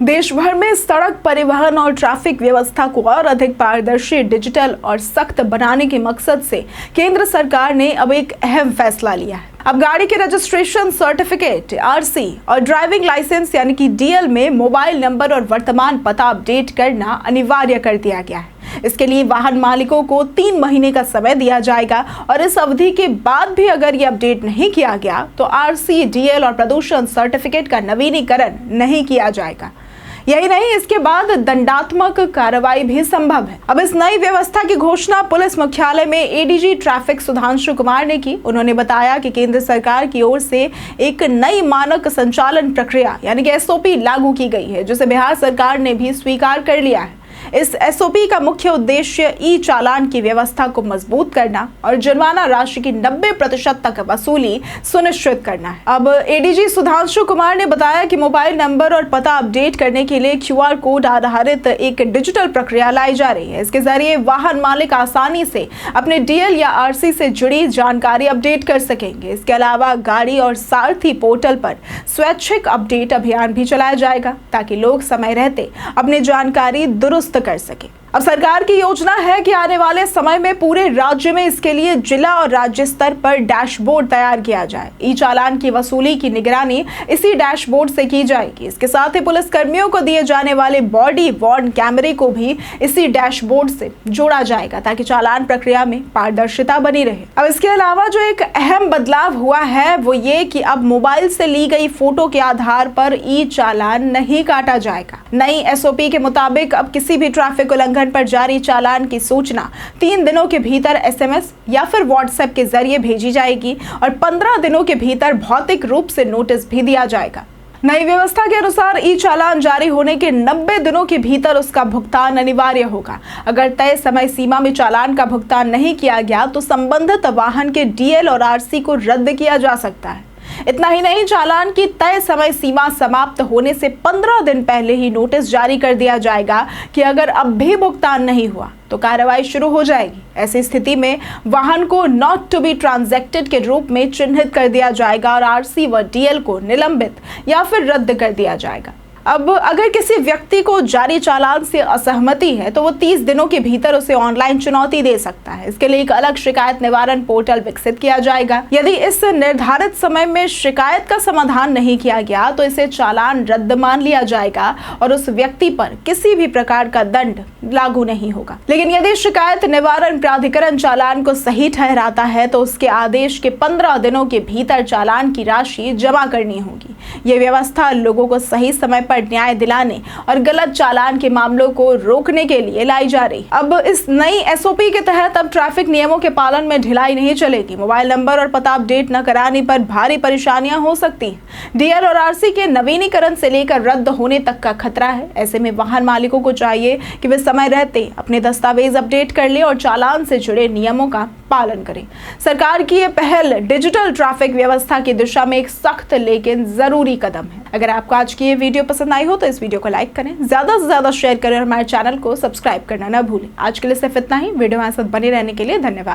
देश भर में सड़क परिवहन और ट्रैफिक व्यवस्था को और अधिक पारदर्शी, डिजिटल और सख्त बनाने के मकसद से केंद्र सरकार ने अब एक अहम फैसला लिया है। अब गाड़ी के रजिस्ट्रेशन सर्टिफिकेट, आरसी और ड्राइविंग लाइसेंस यानी कि डीएल में मोबाइल नंबर और वर्तमान पता अपडेट करना अनिवार्य कर दिया गया है। इसके लिए वाहन मालिकों को 3 महीने का समय दिया जाएगा और इस अवधि के बाद भी अगर ये अपडेट नहीं किया गया तो आरसी, डीएल और प्रदूषण सर्टिफिकेट का नवीनीकरण नहीं किया जाएगा। यही नहीं, इसके बाद दंडात्मक कार्रवाई भी संभव है। अब इस नई व्यवस्था की घोषणा पुलिस मुख्यालय में एडीजी ट्रैफिक सुधांशु कुमार ने की। उन्होंने बताया कि केंद्र सरकार की ओर से एक नई मानक संचालन प्रक्रिया यानी कि एसओपी लागू की गई है, जिसे बिहार सरकार ने भी स्वीकार कर लिया है। इस एसओपी का मुख्य उद्देश्य ई चालान की व्यवस्था को मजबूत करना और जुर्माना राशि की 90% तक वसूली सुनिश्चित करना है। अब एडीजी सुधांशु कुमार ने बताया कि मोबाइल नंबर और पता अपडेट करने के लिए क्यूआर कोड आधारित एक डिजिटल प्रक्रिया लाई जा रही है। इसके जरिए वाहन मालिक आसानी से अपने डीएल या आरसी से जुड़ी जानकारी अपडेट कर सकेंगे। इसके अलावा गाड़ी और सारथी पोर्टल पर स्वैच्छिक अपडेट अभियान भी चलाया जाएगा ताकि लोग समय रहते अपनी जानकारी दुरुस्त कर सके। अब सरकार की योजना है कि आने वाले समय में पूरे राज्य में इसके लिए जिला और राज्य स्तर पर डैशबोर्ड तैयार किया जाए। ई चालान की वसूली की निगरानी इसी डैशबोर्ड से की जाएगी। इसके साथ ही पुलिस कर्मियों को दिए जाने वाले बॉडी वॉर्न कैमरे को भी इसी डैशबोर्ड से जोड़ा जाएगा ताकि चालान प्रक्रिया में पारदर्शिता बनी रहे। अब इसके अलावा जो एक अहम बदलाव हुआ है वो ये कि अब मोबाइल से ली गई फोटो के आधार पर ई चालान नहीं काटा जाएगा। नई एसओपी के मुताबिक अब किसी भी ट्रैफिक उल्लंघन पर जारी चालान की सूचना 3 दिनों के भीतर एसएमएस या फिर व्हाट्सएप के जरिए भेजी जाएगी और 15 दिनों के भीतर भौतिक रूप से नोटिस भी दिया जाएगा। नई व्यवस्था के अनुसार ई चालान जारी होने के 90 दिनों के भीतर उसका भुगतान अनिवार्य होगा। अगर तय समय सीमा में चालान का भुगतान नहीं किया गया तो संबंधित वाहन के डीएल और आरसी को रद्द किया जा सकता है। इतना ही नहीं, चालान की तय समय सीमा समाप्त होने से 15 दिन पहले ही नोटिस जारी कर दिया जाएगा कि अगर अब भी भुगतान नहीं हुआ तो कार्रवाई शुरू हो जाएगी। ऐसी स्थिति में वाहन को नॉट टू बी ट्रांजैक्टेड के रूप में चिन्हित कर दिया जाएगा और आरसी व डीएल को निलंबित या फिर रद्द कर दिया जाएगा। अब अगर किसी व्यक्ति को जारी चालान से असहमति है तो वो 30 दिनों के भीतर उसे ऑनलाइन चुनौती दे सकता है। इसके लिए एक अलग शिकायत निवारण पोर्टल विकसित किया जाएगा। यदि इस निर्धारित समय में शिकायत का समाधान नहीं किया गया तो इसे चालान रद्द मान लिया जाएगा और उस व्यक्ति पर किसी भी प्रकार का दंड लागू नहीं होगा। लेकिन यदि शिकायत निवारण प्राधिकरण चालान को सही ठहराता है तो उसके आदेश के 15 दिनों के भीतर चालान की राशि जमा करनी होगी। ये व्यवस्था लोगों को सही समय पर न्याय दिलाने और गलत चालान के मामलों को रोकने के लिए लाई जा रही। अब इस नई एसओपी के तहत अब ट्रैफिक नियमों के पालन में ढिलाई नहीं चलेगी। मोबाइल नंबर और पता अपडेट न कराने पर भारी परेशानियां हो सकती हैं। डीएल और आरसी के नवीनीकरण से लेकर रद्द होने तक का खतरा है। ऐसे में वाहन मालिकों को चाहिए कि वे समय रहते अपने दस्तावेज अपडेट कर ले और चालान से जुड़े नियमों का पालन करें। सरकार की यह पहल डिजिटल ट्रैफिक व्यवस्था की दिशा में एक सख्त लेकिन जरूरी कदम है। अगर आपको आज की ये वीडियो पसंद आई हो तो इस वीडियो को लाइक करें, ज्यादा से ज्यादा शेयर करें और हमारे चैनल को सब्सक्राइब करना न भूलें। आज के लिए सिर्फ इतना ही। वीडियो हमारे साथ बने रहने के लिए धन्यवाद।